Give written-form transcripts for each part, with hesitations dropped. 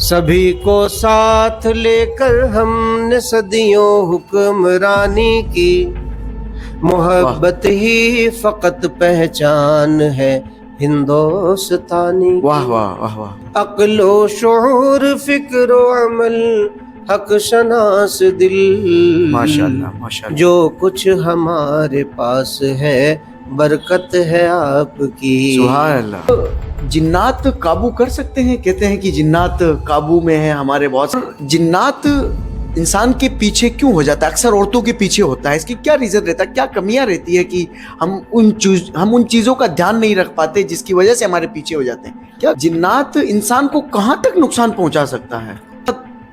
سبھی کو ساتھ لے کر ہم نے صدیوں حکمرانی کی، محبت ہی فقط پہچان ہے ہندوستانی کی۔ واہ واہ واہ واہ، عقل و شعور، فکر و عمل، حق شناس دل، ماشاء اللہ ماشاء اللہ۔ جو کچھ ہمارے پاس ہے برکت ہے آپ کی۔ سبحان اللہ۔ جنات قابو کر سکتے ہیں؟ کہتے ہیں کہ جنات قابو میں ہیں ہمارے بہت۔ جنات انسان کے پیچھے کیوں ہو جاتا ہے؟ اکثر عورتوں کے پیچھے ہوتا ہے، اس کی کیا ریزن رہتا ہے؟ کیا کمیاں رہتی ہے کہ ہم ان چیزوں کا دھیان نہیں رکھ پاتے جس کی وجہ سے ہمارے پیچھے ہو جاتے ہیں؟ کیا جنات انسان کو کہاں تک نقصان پہنچا سکتا ہے؟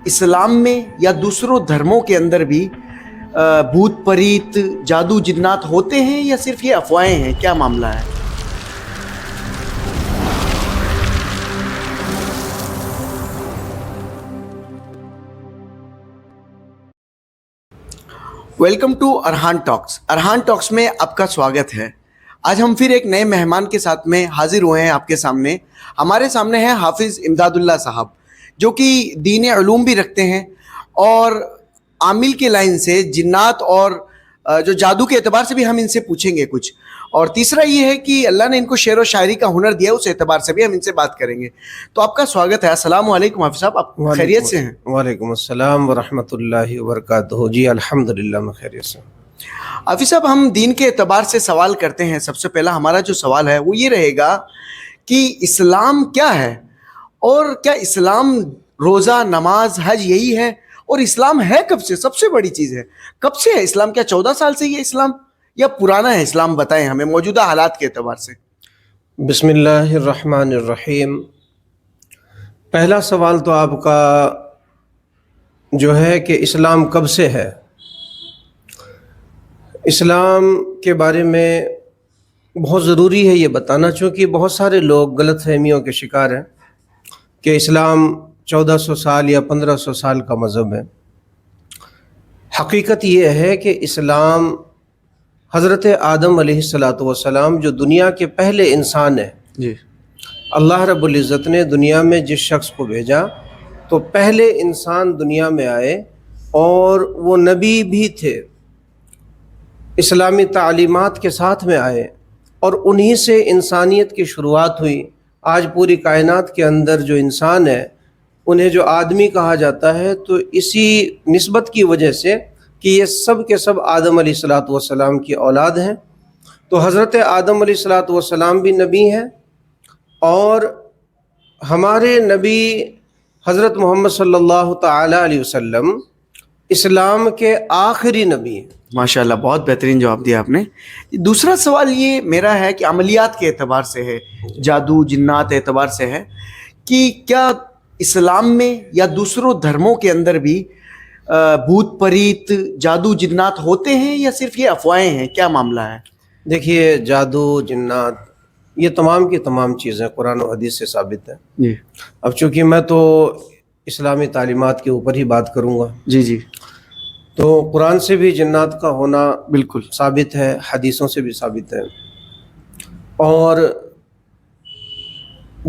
اسلام میں یا دوسروں دھرموں کے اندر بھی بھوت پریت جادو جنات ہوتے ہیں یا صرف یہ افواہیں ہیں؟ کیا معاملہ ہے؟ ویلکم ٹو ارحان ٹاکس۔ ارحان ٹاکس میں آپ کا سواگت ہے۔ آج ہم پھر ایک نئے مہمان کے ساتھ میں حاضر ہوئے ہیں آپ کے سامنے۔ ہمارے سامنے ہیں حافظ امداد اللہ صاحب، جو کہ دین علوم بھی رکھتے ہیں اور عامل کے لائن سے جنات اور جو جادو کے اعتبار سے بھی ہم ان سے پوچھیں گے کچھ، اور تیسرا یہ ہے کہ اللہ نے ان کو شعر و شاعری کا ہنر دیا، اس اعتبار سے بھی ہم ان سے بات کریں گے۔ تو آپ کا سواگت ہے۔ السلام علیکم حافظ صاحب، آپ خیریت سے ہیں؟ وعلیکم السلام ورحمۃ اللہ وبرکاتہ۔ جی الحمدللہ میں خیریت سے ہوں۔ حافظ صاحب، ہم دین کے اعتبار سے سوال کرتے ہیں۔ سب سے پہلا ہمارا جو سوال ہے وہ یہ رہے گا کہ اسلام کیا ہے، اور کیا اسلام روزہ نماز حج یہی ہے، اور اسلام ہے کب سے؟ سب سے بڑی چیز ہے کب سے ہے اسلام؟ کیا 14 سال سے یہ اسلام یا پرانا ہے اسلام؟ بتائیں ہمیں موجودہ حالات کے اعتبار سے۔ بسم اللہ الرحمن الرحیم۔ پہلا سوال تو آپ کا جو ہے کہ اسلام کب سے ہے۔ اسلام کے بارے میں بہت ضروری ہے یہ بتانا، چونکہ بہت سارے لوگ غلط فہمیوں کے شکار ہیں کہ اسلام 1400 سال یا 1500 سال کا مذہب ہے۔ حقیقت یہ ہے کہ اسلام حضرت آدم علیہ السلام جو دنیا کے پہلے انسان ہیں، جی، اللہ رب العزت نے دنیا میں جس شخص کو بھیجا تو پہلے انسان دنیا میں آئے اور وہ نبی بھی تھے، اسلامی تعلیمات کے ساتھ میں آئے، اور انہی سے انسانیت کی شروعات ہوئی۔ آج پوری کائنات کے اندر جو انسان ہے انہیں جو آدمی کہا جاتا ہے، تو اسی نسبت کی وجہ سے کہ یہ سب کے سب آدم علیہ السلام کی اولاد ہیں۔ تو حضرت آدم علیہ السلام بھی نبی ہیں، اور ہمارے نبی حضرت محمد صلی اللہ تعالی علیہ وسلم اسلام کے آخری نبی ہیں۔ ماشاء اللہ، بہت بہترین جواب دیا آپ نے۔ دوسرا سوال یہ میرا ہے کہ عملیات کے اعتبار سے ہے، جادو جنات اعتبار سے ہے، کہ کیا اسلام میں یا دوسروں دھرموں کے اندر بھی بھوت پریت جادو جنات ہوتے ہیں یا صرف یہ افواہیں ہیں؟ کیا معاملہ ہے؟ دیکھیے، جادو جنات یہ تمام کی تمام چیزیں قرآن و حدیث سے ثابت ہیں۔ جی، اب چونکہ میں تو اسلامی تعلیمات کے اوپر ہی بات کروں گا، جی جی، تو قرآن سے بھی جنات کا ہونا بالکل ثابت ہے، حدیثوں سے بھی ثابت ہے، اور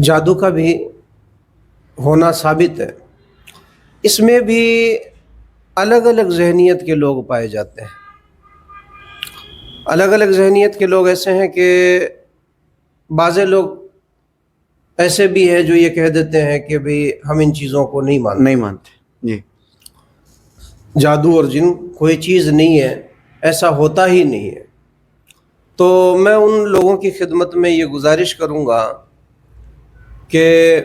جادو کا بھی ہونا ثابت ہے۔ اس میں بھی الگ الگ ذہنیت کے لوگ پائے جاتے ہیں۔ الگ الگ ذہنیت کے لوگ ایسے ہیں کہ بعض لوگ ایسے بھی ہیں جو یہ کہہ دیتے ہیں کہ بھئی ہم ان چیزوں کو نہیں مانتے، جی، جادو اور جن کوئی چیز نہیں ہے، ایسا ہوتا ہی نہیں ہے۔ تو میں ان لوگوں کی خدمت میں یہ گزارش کروں گا کہ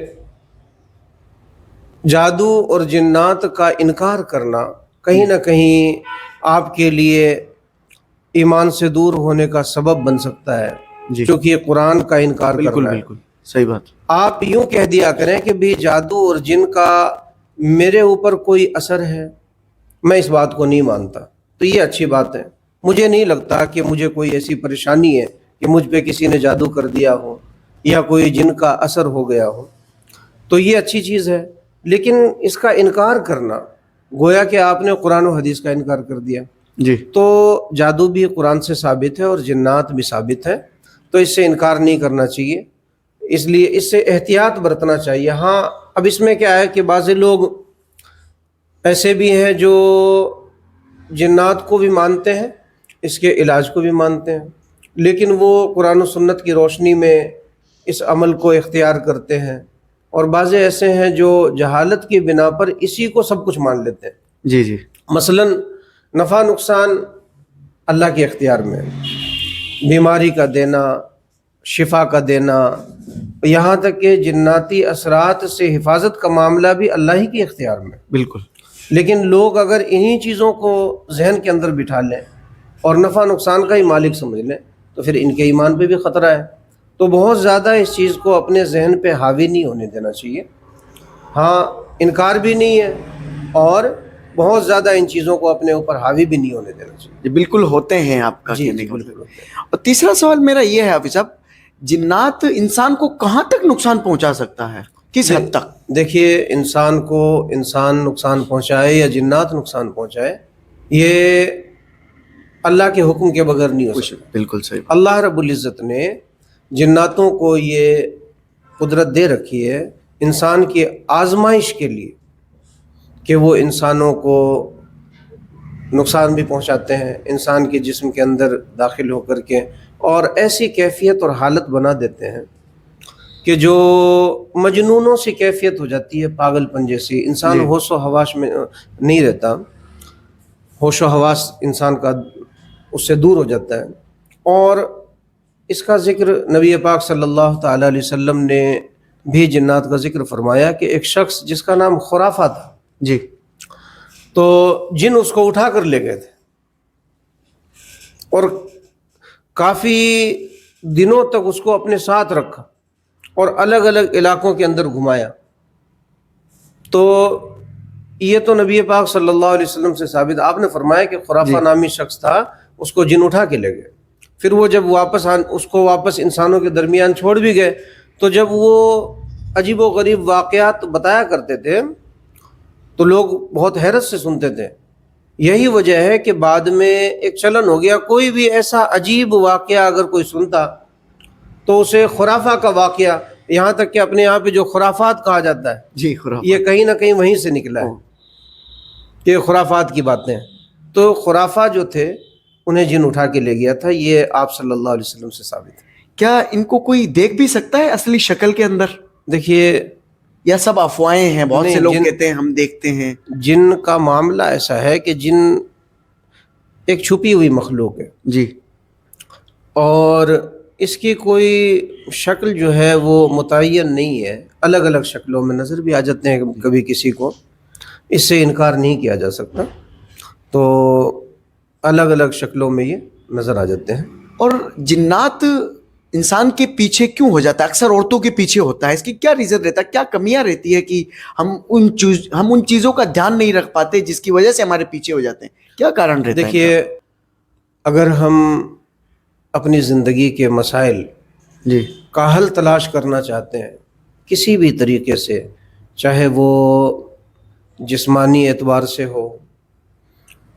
جادو اور جنات کا انکار کرنا کہیں نہ کہیں آپ کے لیے ایمان سے دور ہونے کا سبب بن سکتا ہے، جی، کیونکہ یہ قرآن کا انکار بالکل کرنا ہے۔ بالکل صحیح بات۔ آپ یوں کہہ دیا کریں کہ بھی جادو اور جن کا میرے اوپر کوئی اثر ہے، میں اس بات کو نہیں مانتا، تو یہ اچھی بات ہے۔ مجھے نہیں لگتا کہ مجھے کوئی ایسی پریشانی ہے کہ مجھ پہ کسی نے جادو کر دیا ہو یا کوئی جن کا اثر ہو گیا ہو، تو یہ اچھی چیز ہے۔ لیکن اس کا انکار کرنا گویا کہ آپ نے قرآن و حدیث کا انکار کر دیا۔ جی، تو جادو بھی قرآن سے ثابت ہے اور جنات بھی ثابت ہے، تو اس سے انکار نہیں کرنا چاہیے، اس لیے اس سے احتیاط برتنا چاہیے۔ ہاں، اب اس میں کیا ہے کہ بعض لوگ ایسے بھی ہیں جو جنات کو بھی مانتے ہیں، اس کے علاج کو بھی مانتے ہیں، لیکن وہ قرآن و سنت کی روشنی میں اس عمل کو اختیار کرتے ہیں، اور بعض ایسے ہیں جو جہالت کی بنا پر اسی کو سب کچھ مان لیتے ہیں۔ جی جی مثلا نفع نقصان اللہ کے اختیار میں ہے، بیماری کا دینا، شفا کا دینا، یہاں تک کہ جناتی اثرات سے حفاظت کا معاملہ بھی اللہ ہی کے اختیار میں۔ بالکل۔ لیکن لوگ اگر انہی چیزوں کو ذہن کے اندر بٹھا لیں اور نفع نقصان کا ہی مالک سمجھ لیں تو پھر ان کے ایمان پہ بھی خطرہ ہے۔ تو بہت زیادہ اس چیز کو اپنے ذہن پہ حاوی نہیں ہونے دینا چاہیے۔ ہاں، انکار بھی نہیں ہے اور بہت زیادہ ان چیزوں کو اپنے اوپر حاوی بھی نہیں ہونے دینا چاہیے۔ جی بالکل ہوتے ہیں آپ کا جی کہنے کا بالکل۔ اور تیسرا سوال میرا یہ ہے حافظ صاحب، جنات انسان کو کہاں تک نقصان پہنچا سکتا ہے، کس حد تک؟ دیکھیے، انسان کو انسان نقصان پہنچائے یا جنات نقصان پہنچائے، یہ اللہ کے حکم کے بغیر نہیں ہو سکتا۔ بالکل صحیح۔ اللہ رب العزت نے جناتوں کو یہ قدرت دے رکھی ہے انسان کی آزمائش کے لیے کہ وہ انسانوں کو نقصان بھی پہنچاتے ہیں، انسان کے جسم کے اندر داخل ہو کر کے، اور ایسی کیفیت اور حالت بنا دیتے ہیں کہ جو مجنونوں سی کیفیت ہو جاتی ہے، پاگل پن جیسی۔ انسان ہوش و حواس میں نہیں رہتا، ہوش و حواس انسان کا اس سے دور ہو جاتا ہے۔ اور اس کا ذکر نبی پاک صلی اللہ تعالیٰ علیہ وسلم نے بھی جنات کا ذکر فرمایا کہ ایک شخص جس کا نام خرافہ تھا، جی، تو جن اس کو اٹھا کر لے گئے تھے اور کافی دنوں تک اس کو اپنے ساتھ رکھا اور الگ الگ علاقوں کے اندر گھمایا۔ تو یہ تو نبی پاک صلی اللہ علیہ وسلم سے ثابت، آپ نے فرمایا کہ خرافہ نامی شخص تھا، اس کو جن اٹھا کے لے گئے۔ پھر وہ جب اس کو واپس انسانوں کے درمیان چھوڑ بھی گئے، تو جب وہ عجیب و غریب واقعات بتایا کرتے تھے تو لوگ بہت حیرت سے سنتے تھے۔ یہی وجہ ہے کہ بعد میں ایک چلن ہو گیا، کوئی بھی ایسا عجیب واقعہ اگر کوئی سنتا تو اسے خرافہ کا واقعہ، یہاں تک کہ اپنے یہاں پہ جو خرافات کہا جاتا ہے، جی خرافات، یہ کہیں نہ کہیں وہیں سے نکلا ہے کہ خرافات کی باتیں ہیں۔ تو خرافہ جو تھے انہیں جن اٹھا کے لے گیا تھا، یہ آپ صلی اللہ علیہ وسلم سے ثابت ہے۔ کیا ان کو کوئی دیکھ بھی سکتا ہے اصلی شکل کے اندر؟ دیکھیے، یا سب افواہیں ہیں؟ بہت سے لوگ جن کہتے ہیں ہم دیکھتے ہیں۔ جن کا معاملہ ایسا ہے کہ جن ایک چھپی ہوئی مخلوق ہے، جی، اور اس کی کوئی شکل جو ہے وہ متعین نہیں ہے، الگ الگ شکلوں میں نظر بھی آ جاتے ہیں کبھی کسی کو، اس سے انکار نہیں کیا جا سکتا۔ تو الگ الگ شکلوں میں یہ نظر آ جاتے ہیں۔ اور جنات انسان کے پیچھے کیوں ہو جاتا ہے؟ اکثر عورتوں کے پیچھے ہوتا ہے، اس کی کیا ریزن رہتا ہے؟ کیا کمیاں رہتی ہے کہ ہم ان چیزوں کا دھیان نہیں رکھ پاتے جس کی وجہ سے ہمارے پیچھے ہو جاتے ہیں؟ کیا کارن رہتا ہے؟ دیکھیے، اگر ہم اپنی زندگی کے مسائل جی کا حل تلاش کرنا چاہتے ہیں کسی بھی طریقے سے، چاہے وہ جسمانی اعتبار سے ہو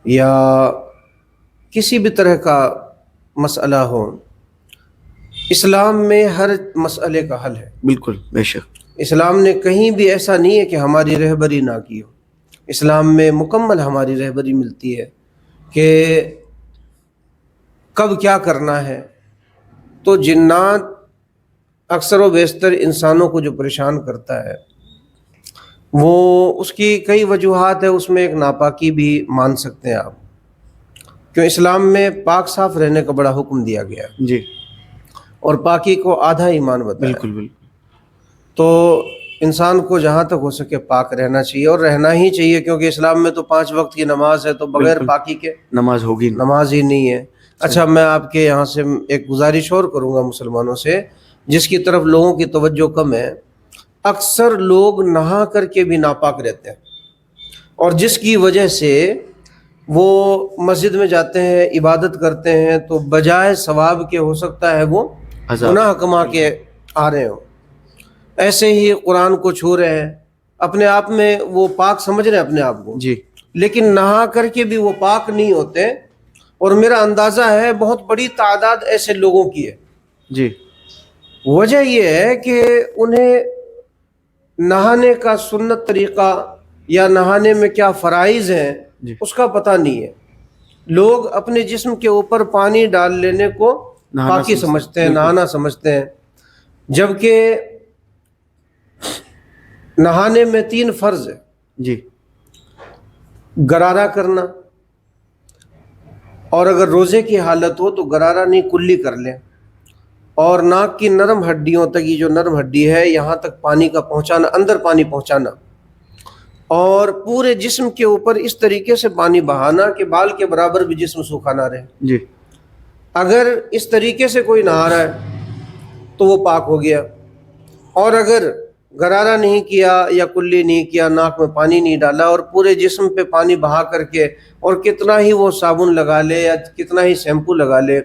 یا کسی بھی طرح کا مسئلہ ہو، اسلام میں ہر مسئلے کا حل ہے۔ بالکل، بے شک۔ اسلام نے کہیں بھی ایسا نہیں ہے کہ ہماری رہبری نہ کی ہو، اسلام میں مکمل ہماری رہبری ملتی ہے کہ کب کیا کرنا ہے۔ تو جنات اکثر و بیشتر انسانوں کو جو پریشان کرتا ہے وہ اس کی کئی وجوہات ہے، اس میں ایک ناپاکی بھی مان سکتے ہیں آپ، کیوں اسلام میں پاک صاف رہنے کا بڑا حکم دیا گیا ہے، جی، اور پاکی کو آدھا ایمان بتایا۔ بالکل بالکل۔ تو انسان کو جہاں تک ہو سکے پاک رہنا چاہیے، اور رہنا ہی چاہیے، کیونکہ اسلام میں تو 5 وقت کی نماز ہے، تو بغیر پاکی کے نماز ہوگی نماز ہی نہیں ہے۔ اچھا، میں آپ کے یہاں سے ایک گزارش اور کروں گا مسلمانوں سے، جس کی طرف لوگوں کی توجہ کم ہے۔ اکثر لوگ نہا کر کے بھی ناپاک رہتے ہیں، اور جس کی وجہ سے وہ مسجد میں جاتے ہیں، عبادت کرتے ہیں، تو بجائے ثواب کے ہو سکتا ہے وہ گناہ کما کے آ رہے ہوں۔ ایسے ہی قرآن کو چھو رہے ہیں، اپنے آپ میں وہ پاک سمجھ رہے ہیں اپنے آپ کو، جی، لیکن نہا کر کے بھی وہ پاک نہیں ہوتے، اور میرا اندازہ ہے بہت بڑی تعداد ایسے لوگوں کی ہے۔ جی، وجہ یہ ہے کہ انہیں نہانے کا سنت طریقہ یا نہانے میں کیا فرائض ہیں جی اس کا پتہ نہیں ہے. لوگ اپنے جسم کے اوپر پانی ڈال لینے کو نہانا پاکی سمجھتے ہیں، بالکل. نہانا سمجھتے ہیں، جبکہ نہانے میں 3 فرض ہے. جی گرارہ کرنا، اور اگر روزے کی حالت ہو تو گرارہ نہیں کلی کر لیں، اور ناک کی نرم ہڈیوں تک، یہ جو نرم ہڈی ہے یہاں تک پانی کا پہنچانا، اندر پانی پہنچانا، اور پورے جسم کے اوپر اس طریقے سے پانی بہانا کہ بال کے برابر بھی جسم سوکھا نہ رہے. جی اگر اس طریقے سے کوئی نہا رہا ہے تو وہ پاک ہو گیا، اور اگر غرارہ نہیں کیا یا کلی نہیں کیا، ناک میں پانی نہیں ڈالا اور پورے جسم پہ پانی بہا کر کے، اور کتنا ہی وہ صابن لگا لے یا کتنا ہی شیمپو لگا لے،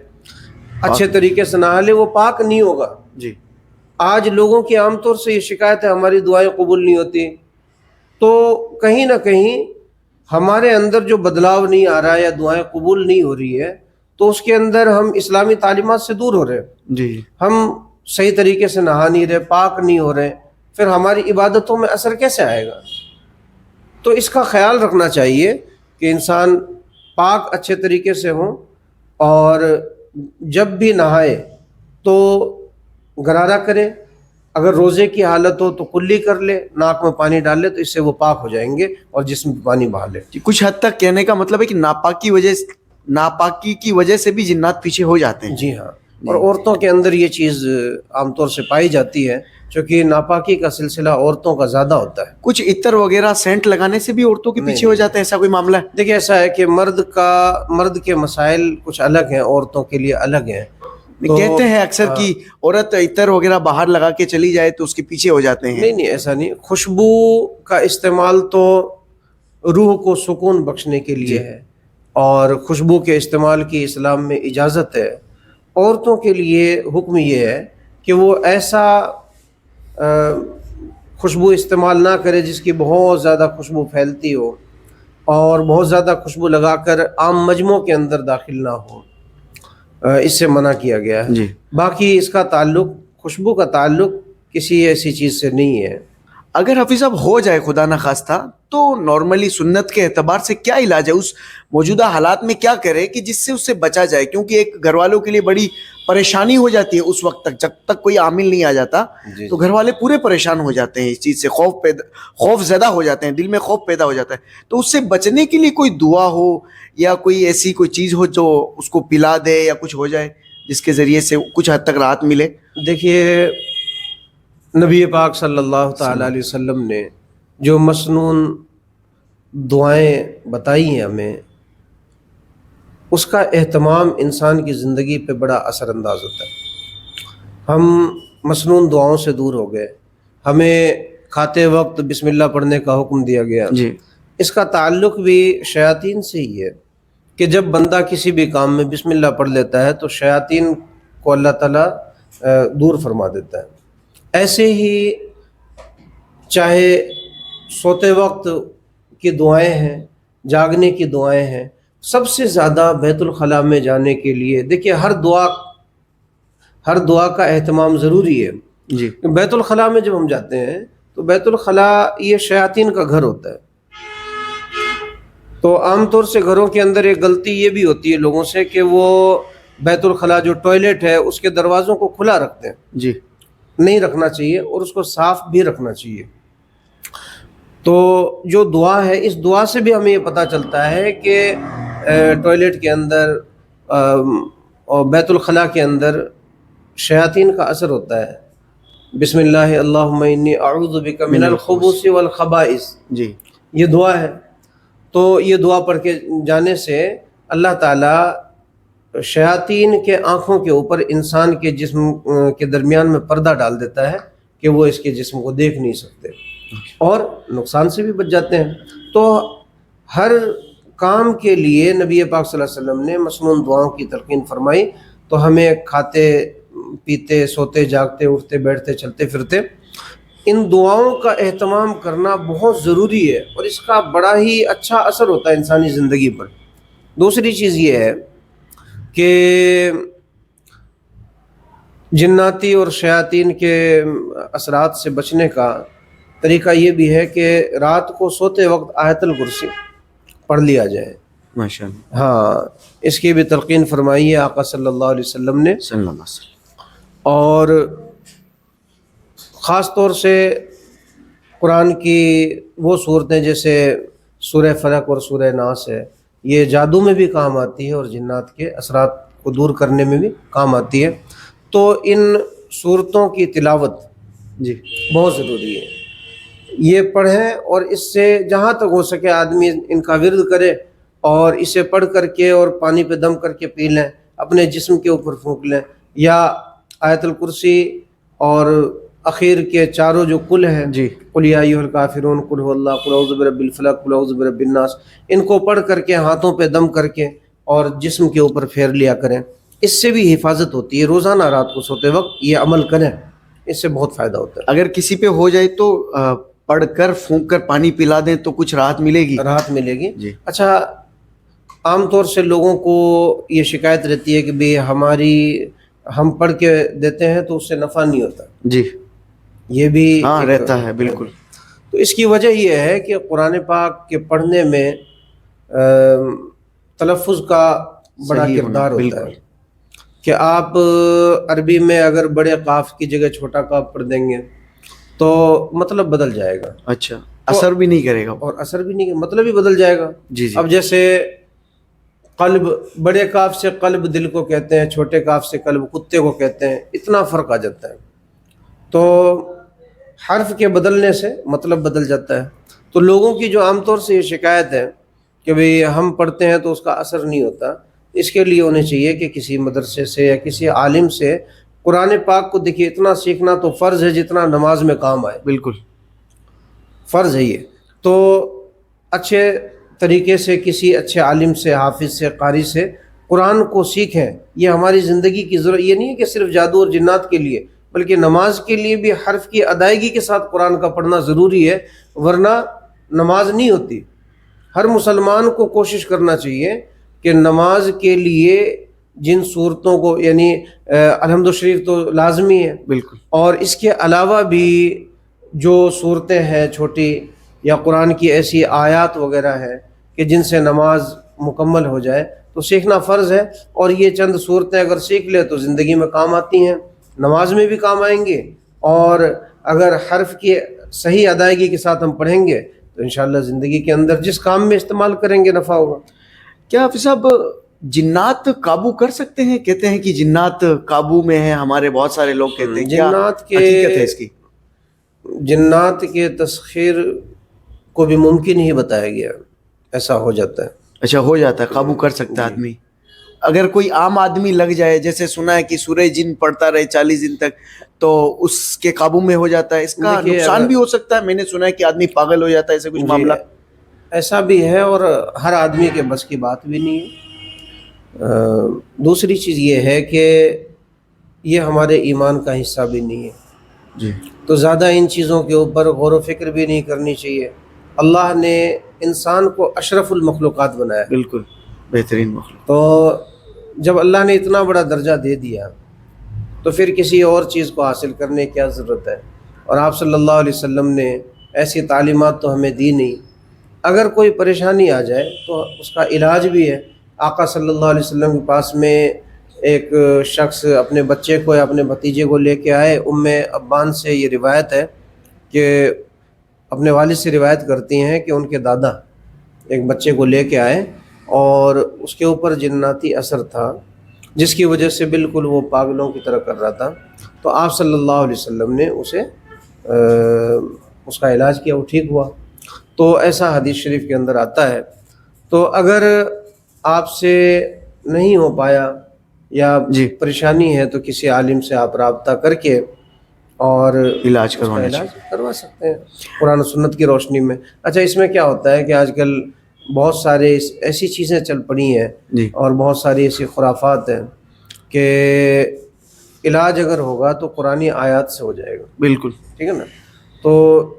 اچھے طریقے سے نہا لے، وہ پاک نہیں ہوگا. جی آج لوگوں کی عام طور سے یہ شکایت ہے ہماری دعائیں قبول نہیں ہوتی، تو کہیں نہ کہیں ہمارے اندر جو بدلاؤ نہیں آ رہا ہے یا دعائیں قبول نہیں ہو رہی ہے، تو اس کے اندر ہم اسلامی تعلیمات سے دور ہو رہے ہیں. جی ہم صحیح طریقے سے نہا نہیں رہے، پاک نہیں ہو رہے، پھر ہماری عبادتوں میں اثر کیسے آئے گا؟ تو اس کا خیال رکھنا چاہیے کہ انسان پاک اچھے طریقے سے ہوں، اور جب بھی نہائے تو غرارہ کرے، اگر روزے کی حالت ہو تو کلی کر لے، ناک میں پانی ڈال لے، تو اس سے وہ پاک ہو جائیں گے اور جسم میں پانی بہا لے. جی کچھ حد تک کہنے کا مطلب ہے کہ ناپاکی کی وجہ سے بھی جنات پیچھے ہو جاتے ہیں. جی ہاں، اور عورتوں کے اندر یہ چیز عام طور سے پائی جاتی ہے، چونکہ ناپاکی کا سلسلہ عورتوں کا زیادہ ہوتا ہے. کچھ عطر وغیرہ سینٹ لگانے سے بھی عورتوں کے پیچھے ہو جاتے ہیں، ایسا کوئی معاملہ ہے؟ دیکھیں ایسا ہے کہ مرد کے مسائل کچھ الگ ہیں، عورتوں کے لیے الگ ہیں. تو کہتے ہیں اکثر کہ عورت عطر وغیرہ باہر لگا کے چلی جائے تو اس کے پیچھے ہو جاتے ہیں. نہیں ایسا نہیں. خوشبو کا استعمال تو روح کو سکون بخشنے کے لیے ہے، اور خوشبو کے استعمال کی اسلام میں اجازت ہے. عورتوں کے لیے حکم یہ ہے کہ وہ ایسا خوشبو استعمال نہ کرے جس کی بہت زیادہ خوشبو پھیلتی ہو، اور بہت زیادہ خوشبو لگا کر عام مجموعوں کے اندر داخل نہ ہو، اس سے منع کیا گیا ہے. جی باقی اس کا تعلق، خوشبو کا تعلق کسی ایسی چیز سے نہیں ہے. اگر حفیظ صاحب ہو جائے خدا نخواستہ تو نارملی سنت کے اعتبار سے کیا علاج ہے؟ اس موجودہ حالات میں کیا کرے کہ جس سے اس سے بچا جائے؟ کیونکہ ایک گھر والوں کے لیے بڑی پریشانی ہو جاتی ہے اس وقت تک، جب تک کوئی عامل نہیں آ جاتا تو گھر والے پورے پریشان ہو جاتے ہیں اس چیز سے، خوف زدہ ہو جاتے ہیں، دل میں خوف پیدا ہو جاتا ہے. تو اس سے بچنے کے لیے کوئی دعا ہو یا کوئی ایسی کوئی چیز ہو جو اس کو پلا دے یا کچھ ہو جائے جس کے ذریعے سے کچھ حد تک راحت ملے؟ دیکھیے نبی پاک صلی اللہ تعالیٰ علیہ وسلم نے جو مسنون دعائیں بتائی ہیں ہمیں، اس کا اہتمام انسان کی زندگی پہ بڑا اثر انداز ہوتا ہے. ہم مسنون دعاؤں سے دور ہو گئے. ہمیں کھاتے وقت بسم اللہ پڑھنے کا حکم دیا گیا. جی اس کا تعلق بھی شیاطین سے ہی ہے کہ جب بندہ کسی بھی کام میں بسم اللہ پڑھ لیتا ہے تو شیاطین کو اللہ تعالیٰ دور فرما دیتا ہے. ایسے ہی چاہے سوتے وقت کی دعائیں ہیں، جاگنے کی دعائیں ہیں، سب سے زیادہ بیت الخلاء میں جانے کے لیے دیکھیے ہر دعا کا اہتمام ضروری ہے. جی بیت الخلاء میں جب ہم جاتے ہیں تو بیت الخلاء یہ شیاطین کا گھر ہوتا ہے. تو عام طور سے گھروں کے اندر ایک غلطی یہ بھی ہوتی ہے لوگوں سے کہ وہ بیت الخلاء جو ٹوائلٹ ہے اس کے دروازوں کو کھلا رکھتے ہیں. جی نہیں رکھنا چاہیے، اور اس کو صاف بھی رکھنا چاہیے. تو جو دعا ہے، اس دعا سے بھی ہمیں یہ پتہ چلتا ہے کہ ٹوائلٹ کے اندر اور بیت الخلاء کے اندر شیاطین کا اثر ہوتا ہے. بسم اللہ اللہم انی اعوذ بک من الخبث والخبائث، جی یہ دعا ہے. تو یہ دعا پڑھ کے جانے سے اللہ تعالیٰ شیاطین کے آنکھوں کے اوپر انسان کے جسم کے درمیان میں پردہ ڈال دیتا ہے کہ وہ اس کے جسم کو دیکھ نہیں سکتے، اور نقصان سے بھی بچ جاتے ہیں. تو ہر کام کے لیے نبی پاک صلی اللہ علیہ وسلم نے مسنون دعاؤں کی تلقین فرمائی. تو ہمیں کھاتے پیتے، سوتے جاگتے، اٹھتے بیٹھتے، چلتے پھرتے ان دعاؤں کا اہتمام کرنا بہت ضروری ہے، اور اس کا بڑا ہی اچھا اثر ہوتا ہے انسانی زندگی پر. دوسری چیز یہ ہے کہ جناتی اور شیاطین کے اثرات سے بچنے کا طریقہ یہ بھی ہے کہ رات کو سوتے وقت آیت الکرسی پڑھ لیا جائے. ماشاء اللہ ہاں اس کی بھی تلقین فرمائی ہے آقا صلی اللہ علیہ وسلم نے. صلی اللہ علیہ وسلم. اور خاص طور سے قرآن کی وہ صورتیں جیسے سورہ فلق اور سورہ ناس ہے، یہ جادو میں بھی کام آتی ہے اور جنات کے اثرات کو دور کرنے میں بھی کام آتی ہے. تو ان صورتوں کی تلاوت جی بہت ضروری ہے. یہ پڑھیں اور اس سے جہاں تک ہو سکے آدمی ان کا ورد کرے اور اسے پڑھ کر کے اور پانی پہ دم کر کے پی لیں، اپنے جسم کے اوپر پھونک لیں، یا آیت الکرسی اور اخیر کے چاروں جو کل ہیں، جی قل یا ایھا الکافرون، قل هو اللہ، قل اعوذ برب الفلق، قل اعوذ برب الناس، ان کو پڑھ کر کے ہاتھوں پہ دم کر کے اور جسم کے اوپر پھیر لیا کریں. اس سے بھی حفاظت ہوتی ہے. روزانہ رات کو سوتے وقت یہ عمل کریں، اس سے بہت فائدہ ہوتا ہے. اگر کسی پہ ہو جائے تو پڑھ کر پھونک کر پانی پلا دیں تو کچھ راحت ملے گی؟ راحت ملے گی. جی اچھا، عام طور سے لوگوں کو یہ شکایت رہتی ہے کہ بھی ہم پڑھ کے دیتے ہیں تو اس سے نفع نہیں ہوتا. جی یہ بھی ہاں ایک رہتا ہے بالکل. تو اس کی وجہ یہ ہے کہ قرآن پاک کے پڑھنے میں تلفظ کا بڑا صحیح ہونا، کردار ہوتا بالکل. ہے کہ آپ عربی میں اگر بڑے قاف کی جگہ چھوٹا قاف پڑھ دیں گے تو مطلب بدل جائے گا. اچھا اثر بھی نہیں کرے گا اور اثر بھی نہیں، مطلب ہی بدل جائے گا. جی جی اب جیسے قلب، بڑے کاف سے قلب دل کو کہتے ہیں، چھوٹے کاف سے قلب کتے کو کہتے ہیں، اتنا فرق آ جاتا ہے. تو حرف کے بدلنے سے مطلب بدل جاتا ہے. تو لوگوں کی جو عام طور سے یہ شکایت ہے کہ بھئی ہم پڑھتے ہیں تو اس کا اثر نہیں ہوتا، اس کے لیے ہونے چاہیے کہ کسی مدرسے سے یا کسی عالم سے قرآن پاک کو دیکھیے. اتنا سیکھنا تو فرض ہے جتنا نماز میں کام آئے. بالکل فرض ہے یہ. تو اچھے طریقے سے کسی اچھے عالم سے، حافظ سے، قاری سے قرآن کو سیکھیں. یہ ہماری زندگی کی ضرورت، یہ نہیں ہے کہ صرف جادو اور جنات کے لیے، بلکہ نماز کے لیے بھی حرف کی ادائیگی کے ساتھ قرآن کا پڑھنا ضروری ہے، ورنہ نماز نہیں ہوتی. ہر مسلمان کو کوشش کرنا چاہیے کہ نماز کے لیے جن صورتوں کو، یعنی الحمد شریف تو لازمی ہے، بالکل. اور اس کے علاوہ بھی جو صورتیں ہیں چھوٹی، یا قرآن کی ایسی آیات وغیرہ ہیں کہ جن سے نماز مکمل ہو جائے، تو سیکھنا فرض ہے. اور یہ چند صورتیں اگر سیکھ لے تو زندگی میں کام آتی ہیں، نماز میں بھی کام آئیں گے، اور اگر حرف کی صحیح ادائیگی کے ساتھ ہم پڑھیں گے تو انشاءاللہ زندگی کے اندر جس کام میں استعمال کریں گے نفع ہوگا. کیا حافظ صاحب جنات قابو کر سکتے ہیں؟ کہتے ہیں کہ جنات قابو میں ہیں ہمارے، بہت سارے لوگ کہتے ہیں. کیا جنات کے حقیقت ہے اس کی؟ جنات کے تسخیر کو بھی ممکن ہی بتایا گیا، ایسا ہو جاتا ہے. اچھا ہو جاتا ہے، قابو کر سکتا ہے آدمی. اگر کوئی عام آدمی لگ جائے، جیسے سنا ہے کہ سورہ جن پڑھتا رہے 40 دن تک تو اس کے قابو میں ہو جاتا ہے. اس کا دیکھیے، نقصان بھی ہو سکتا ہے. میں نے سنا ہے کہ آدمی پاگل ہو جاتا ہے، ایسے کچھ معاملہ. ایسا بھی ہے، اور ہر آدمی کے بس کی بات بھی نہیں ہے. دوسری چیز یہ ہے کہ یہ ہمارے ایمان کا حصہ بھی نہیں ہے. جی تو زیادہ ان چیزوں کے اوپر غور و فکر بھی نہیں کرنی چاہیے. اللہ نے انسان کو اشرف المخلوقات بنایا ہے. بالکل بہترین مخلوق. تو جب اللہ نے اتنا بڑا درجہ دے دیا تو پھر کسی اور چیز کو حاصل کرنے کی کیا ضرورت ہے؟ اور آپ صلی اللہ علیہ وسلم نے ایسی تعلیمات تو ہمیں دی نہیں. اگر کوئی پریشانی آ جائے تو اس کا علاج بھی ہے. آقا صلی اللہ علیہ وسلم کے پاس میں ایک شخص اپنے بچے کو یا اپنے بھتیجے کو لے کے آئے. ام ابان سے یہ روایت ہے کہ اپنے والد سے روایت کرتی ہیں کہ ان کے دادا ایک بچے کو لے کے آئے اور اس کے اوپر جناتی اثر تھا، جس کی وجہ سے بالکل وہ پاگلوں کی طرح کر رہا تھا. تو آپ صلی اللہ علیہ وسلم نے اس کا علاج کیا، وہ ٹھیک ہوا. تو ایسا حدیث شریف کے اندر آتا ہے. تو اگر آپ سے نہیں ہو پایا یا جی پریشانی ہے تو کسی عالم سے آپ رابطہ کر کے اور علاج اس کا کروانا علاج چاہیے. کروا سکتے ہیں قرآن و سنت کی روشنی میں. اچھا، اس میں کیا ہوتا ہے کہ آج کل بہت سارے ایسی چیزیں چل پڑی ہیں جی اور بہت ساری ایسی خرافات ہیں کہ علاج اگر ہوگا تو قرآنی آیات سے ہو جائے گا. بالکل ٹھیک ہے نا؟ تو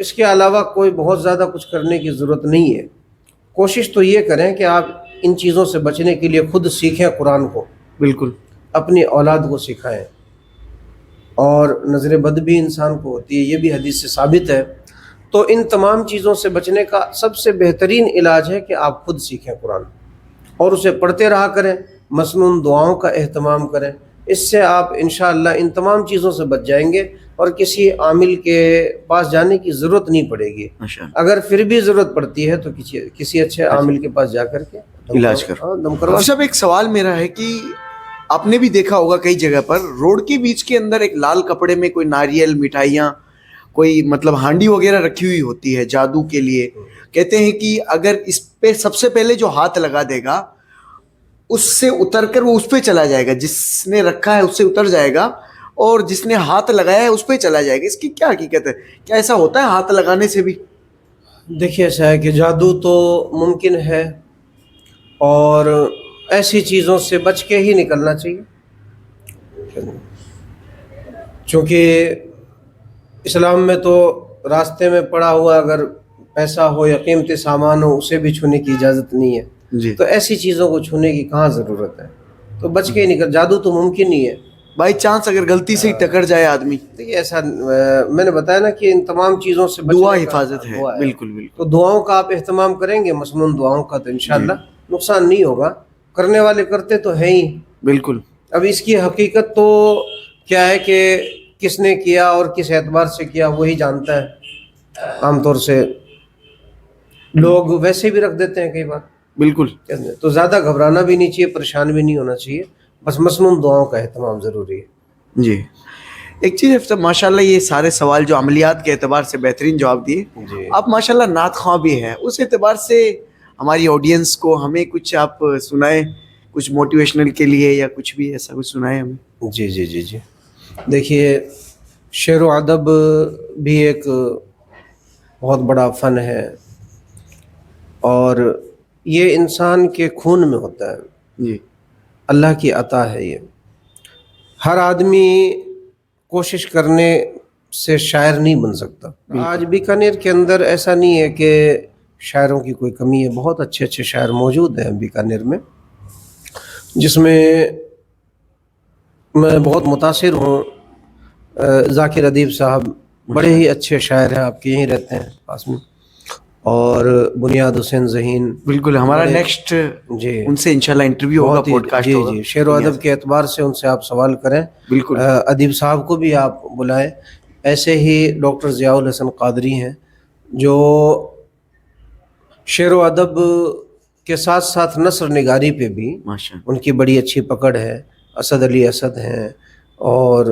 اس کے علاوہ کوئی بہت زیادہ کچھ کرنے کی ضرورت نہیں ہے. کوشش تو یہ کریں کہ آپ ان چیزوں سے بچنے کے لیے خود سیکھیں قرآن کو، بالکل. اپنی اولاد کو سکھائیں. اور نظر بد بھی انسان کو ہوتی ہے، یہ بھی حدیث سے ثابت ہے۔ تو ان تمام چیزوں سے بچنے کا سب سے بہترین علاج ہے کہ آپ خود سیکھیں قرآن اور اسے پڑھتے رہا کریں، مسنون دعاؤں کا اہتمام کریں۔ اس سے آپ انشاءاللہ ان تمام چیزوں سے بچ جائیں گے اور کسی عامل کے پاس جانے کی ضرورت نہیں پڑے گی۔ اگر پھر بھی ضرورت پڑتی ہے تو کسی اچھے عامل کے پاس جا کر کے علاج کرو۔ دم کروا۔ صاحب ایک سوال میرا ہے کہ آپ نے بھی دیکھا ہوگا کئی جگہ پر روڈ کے بیچ کے اندر ایک لال کپڑے میں کوئی ناریل، مٹھائیاں، کوئی مطلب ہانڈی وغیرہ رکھی ہوئی ہوتی ہے جادو کے لیے۔ کہتے ہیں کہ اگر اس پہ سب سے پہلے جو ہاتھ لگا دے گا اس سے اتر کر وہ اس پہ چلا جائے گا، جس نے رکھا ہے اس سے اتر جائے گا اور جس نے ہاتھ لگایا ہے اس پہ چلا جائے گا۔ اس کی کیا حقیقت ہے؟ کیا ایسا ہوتا ہے ہاتھ لگانے سے بھی؟ دیکھیے ایسا ہے کہ جادو تو ممکن ہے اور ایسی چیزوں سے بچ کے ہی نکلنا چاہیے، چونکہ اسلام میں تو راستے میں پڑا ہوا اگر پیسہ ہو یا قیمتی سامان ہو اسے بھی چھونے کی اجازت نہیں ہے جی، تو ایسی چیزوں کو چھونے کی کہاں ضرورت ہے، تو بچ کے ہی نکل۔ جادو تو ممکن ہی ہے، بائی چانس اگر غلطی سے ہی ٹکر جائے آدمی۔ دیکھیے ایسا میں نے بتایا نا کہ ان تمام چیزوں سے بچنے دعا کا حفاظت ہے، دعا بالکل بالکل۔ تو دعاؤں کا آپ اہتمام کریں گے، مسنون دعاؤں کا، تو انشاءاللہ نقصان نہیں ہوگا۔ کرنے والے کرتے تو ہیں ہی۔ بالکل۔ اب اس کی حقیقت تو کیا ہے کہ کس نے کیا اور کس اعتبار سے کیا وہی جانتا ہے۔ عام طور سے لوگ ویسے بھی رکھ دیتے ہیں کئی بار، بالکل۔ تو زیادہ گھبرانا بھی نہیں چاہیے، پریشان بھی نہیں ہونا چاہیے، بس مسنون دعاؤں کا اہتمام ضروری ہے۔ جی، ایک چیز ہے ماشاءاللہ، یہ سارے سوال جو عملیات کے اعتبار سے بہترین جواب دیے جی آپ، ماشاءاللہ نعت خواں بھی ہیں، اس اعتبار سے ہماری آڈینس کو ہمیں کچھ آپ سنائیں، کچھ موٹیویشنل کے لیے یا کچھ بھی ایسا کچھ سنائیں ہمیں۔ جی جی جی جی دیکھیے شعر و ادب بھی ایک بہت بڑا فن ہے اور یہ انسان کے خون میں ہوتا ہے، جی، اللہ کی عطا ہے یہ۔ ہر آدمی کوشش کرنے سے شاعر نہیں بن سکتا۔ آج بیکانیر کے اندر ایسا نہیں ہے کہ شاعروں کی کوئی کمی ہے، بہت اچھے اچھے شاعر موجود ہیں بیکانیر میں، جس میں میں بہت متاثر ہوں۔ ذاکر ادیب صاحب بڑے ہی اچھے شاعر ہیں، آپ کے یہیں رہتے ہیں پاس میں، اور بنیاد حسین ذہین، بالکل۔ ہمارا نیکسٹ جی ان سے انشاءاللہ انٹرویو ہوگا، پوڈ کاسٹ جی ہوگا۔ جی شعر و ادب کے اعتبار سے ان سے آپ سوال کریں، بالکل۔ ادیب صاحب کو بھی آپ بلائیں۔ ایسے ہی ڈاکٹر ضیاء الحسن قادری ہیں جو شعر و ادب کے ساتھ ساتھ نثر نگاری پہ بھی ماشاءاللہ ان کی بڑی اچھی پکڑ ہے۔ اسد علی اسد ہیں اور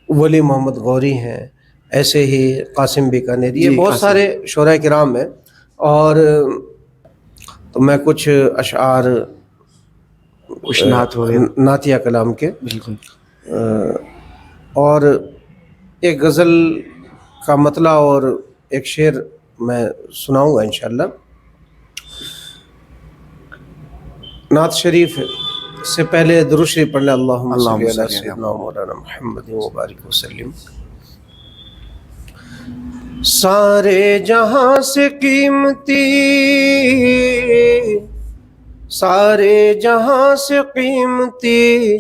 ولی محمد غوری ہیں، ایسے ہی قاسم بیکانیری، یہ بہت سارے شعراء کرام ہیں۔ اور تو میں کچھ اشعار، کچھ نعت ہو گیا، نعتیہ کلام کے، بالکل، اور ایک غزل کا مطلع اور ایک شعر میں سناؤں گا انشاءاللہ۔ نعت شریف سے پہلے درود شریف پڑھ لیں، اللہم صلی علی سیدنا مولانا محمد وبارک وسلم۔ سارے جہاں سے قیمتی، سارے جہاں سے قیمتی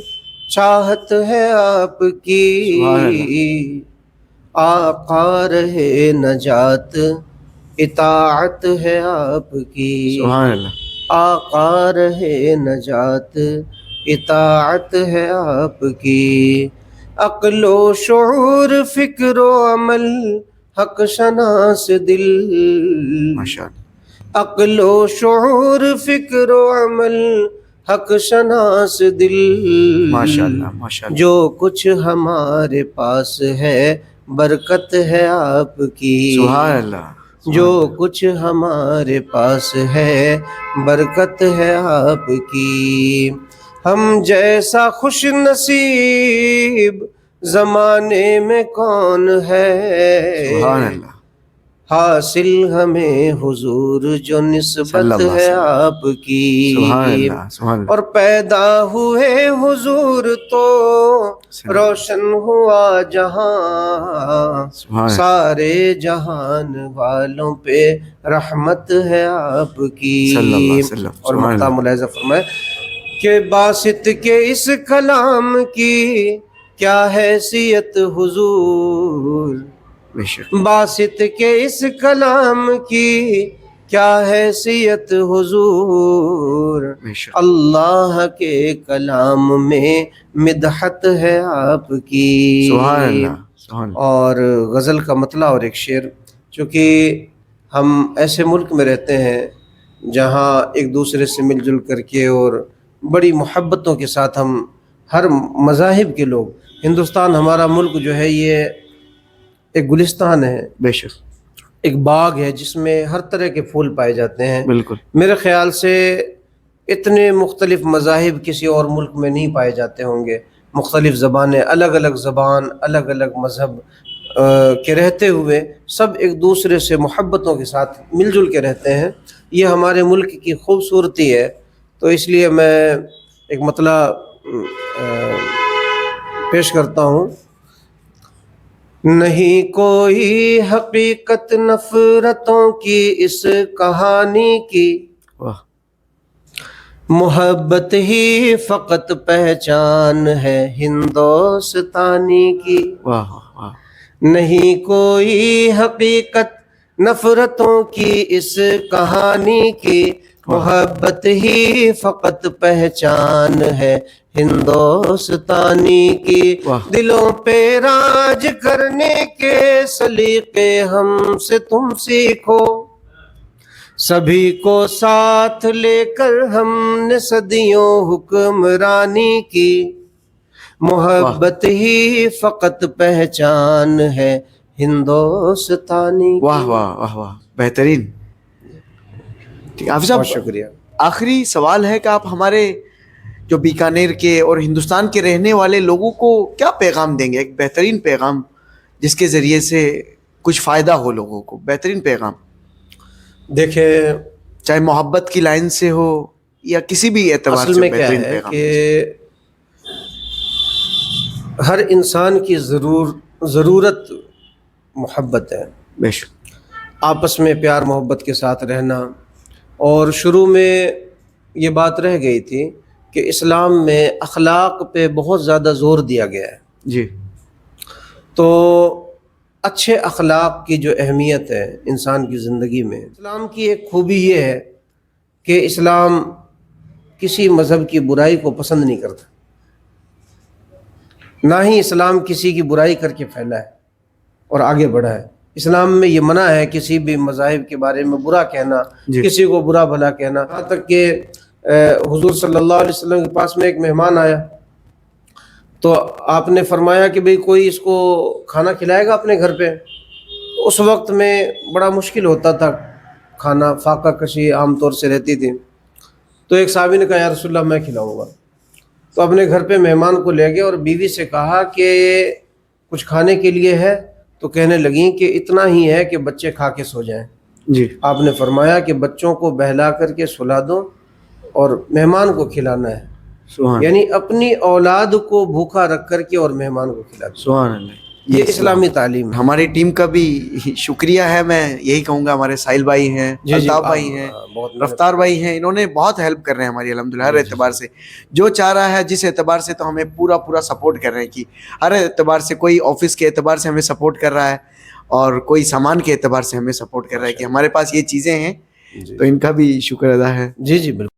چاہت ہے آپ کی، آقا رہے نجات اطاعت ہے آپ کی، سبحان اللہ، آقا رہے نجات اطاعت ہے آپ کی، عقل و شعور فکر و عمل حق شناس دل، ماشاءاللہ، عقل و شعور فکر و عمل حق شناس دل، ماشاءاللہ، ماشاءاللہ، جو کچھ ہمارے پاس ہے برکت ہے آپ کی، سبحان اللہ، جو کچھ ہمارے پاس ہے برکت ہے آپ کی، ہم جیسا خوش نصیب زمانے میں کون ہے، سبحان اللہ، حاصل ہمیں حضور جو نسبت ہے آپ کی، سبحان اللہ، سبحان اللہ، اور پیدا ہوئے حضور تو روشن ہوا جہاں، سارے جہان والوں پہ رحمت ہے آپ کی۔ اور مقطع ملاحظہ فرمائے کہ باسط کے اس کلام کی کیا حیثیت حضور، بے شک باسط کے اس کلام کی کیا حیثیت حضور، بے شک اللہ کے کلام میں مدحت ہے آپ کی۔ سبحان اللہ سبحان اللہ۔ اور غزل کا مطلع اور ایک شعر، چونکہ ہم ایسے ملک میں رہتے ہیں جہاں ایک دوسرے سے مل جل کر کے اور بڑی محبتوں کے ساتھ ہم ہر مذاہب کے لوگ، ہندوستان ہمارا ملک جو ہے یہ ایک گلستان ہے، بے شک ایک باغ ہے جس میں ہر طرح کے پھول پائے جاتے ہیں۔ بالکل میرے خیال سے اتنے مختلف مذاہب کسی اور ملک میں نہیں پائے جاتے ہوں گے، مختلف زبانیں، الگ الگ زبان، الگ الگ مذہب کے رہتے ہوئے سب ایک دوسرے سے محبتوں کے ساتھ مل جل کے رہتے ہیں۔ یہ ہمارے ملک کی خوبصورتی ہے۔ تو اس لیے میں ایک مطلع پیش کرتا ہوں۔ نہیں کوئی حقیقت نفرتوں کی اس کہانی کی، واہ محبت ہی فقط پہچان ہے ہندوستانی کی۔ واہ واہ نہیں کوئی حقیقت نفرتوں کی اس کہانی کی، محبت ہی فقط پہچان ہے ہندوستانی کی۔ واہ۔ دلوں پہ راج کرنے کے سلیقے ہم سے تم سیکھو، سبھی کو ساتھ لے کر ہم نے صدیوں حکمرانی کی، محبت ہی فقط پہچان ہے ہندوستانی کی۔ واہ واہ واہ واہ بہترین۔ ٹھیک حافظ صاحب، بہت شکریہ۔ آخری سوال ہے کہ آپ ہمارے جو بیکانیر کے اور ہندوستان کے رہنے والے لوگوں کو کیا پیغام دیں گے؟ ایک بہترین پیغام جس کے ذریعے سے کچھ فائدہ ہو لوگوں کو، بہترین پیغام، دیکھیں چاہے محبت کی لائن سے ہو یا کسی بھی اعتبار اصل سے میں کیا بہترین ہے پیغام۔ کہ ہر انسان کی ضرورت محبت ہے، بے شک آپس میں پیار محبت کے ساتھ رہنا۔ اور شروع میں یہ بات رہ گئی تھی کہ اسلام میں اخلاق پہ بہت زیادہ زور دیا گیا ہے۔ جی تو اچھے اخلاق کی جو اہمیت ہے انسان کی زندگی میں، اسلام کی ایک خوبی یہ ہے کہ اسلام کسی مذہب کی برائی کو پسند نہیں کرتا، نہ ہی اسلام کسی کی برائی کر کے پھیلا ہے اور آگے بڑھا ہے۔ اسلام میں یہ منع ہے کسی بھی مذاہب کے بارے میں برا کہنا، جی۔ کسی کو برا بھلا کہنا۔ یہاں تک کہ حضور صلی اللہ علیہ وسلم کے پاس میں ایک مہمان آیا تو آپ نے فرمایا کہ بھئی کوئی اس کو کھانا کھلائے گا اپنے گھر پہ؟ اس وقت میں بڑا مشکل ہوتا تھا، کھانا فاقہ کشی عام طور سے رہتی تھی۔ تو ایک صحابی نے کہا یا رسول اللہ میں کھلاؤں گا۔ تو اپنے گھر پہ مہمان کو لے گئے اور بیوی سے کہا کہ کچھ کھانے کے لیے ہے؟ تو کہنے لگیں کہ اتنا ہی ہے کہ بچے کھا کے سو جائیں۔ جی آپ نے فرمایا کہ بچوں کو بہلا کر کے سلا دو اور مہمان کو کھلانا ہے، سبحان یعنی اپنی اولاد کو بھوکا رکھ کر کے اور مہمان کو کھلا دو۔ سبحان اللہ، یہ اسلامی تعلیم ہے۔ ہماری ٹیم کا بھی شکریہ ہے، میں یہی کہوں گا۔ ہمارے ساحل بھائی ہیں، الطاف بھائی ہیں، رفتار بھائی ہیں، انہوں نے بہت ہیلپ کر رہے ہیں ہماری الحمدللہ ہر اعتبار سے، جو چاہ رہا ہے جس اعتبار سے، تو ہمیں پورا سپورٹ کر رہے ہیں کہ ہر اعتبار سے، کوئی آفس کے اعتبار سے ہمیں سپورٹ کر رہا ہے اور کوئی سامان کے اعتبار سے ہمیں سپورٹ کر رہا ہے کہ ہمارے پاس یہ چیزیں ہیں، تو ان کا بھی شکر ادا ہے۔ جی بالکل۔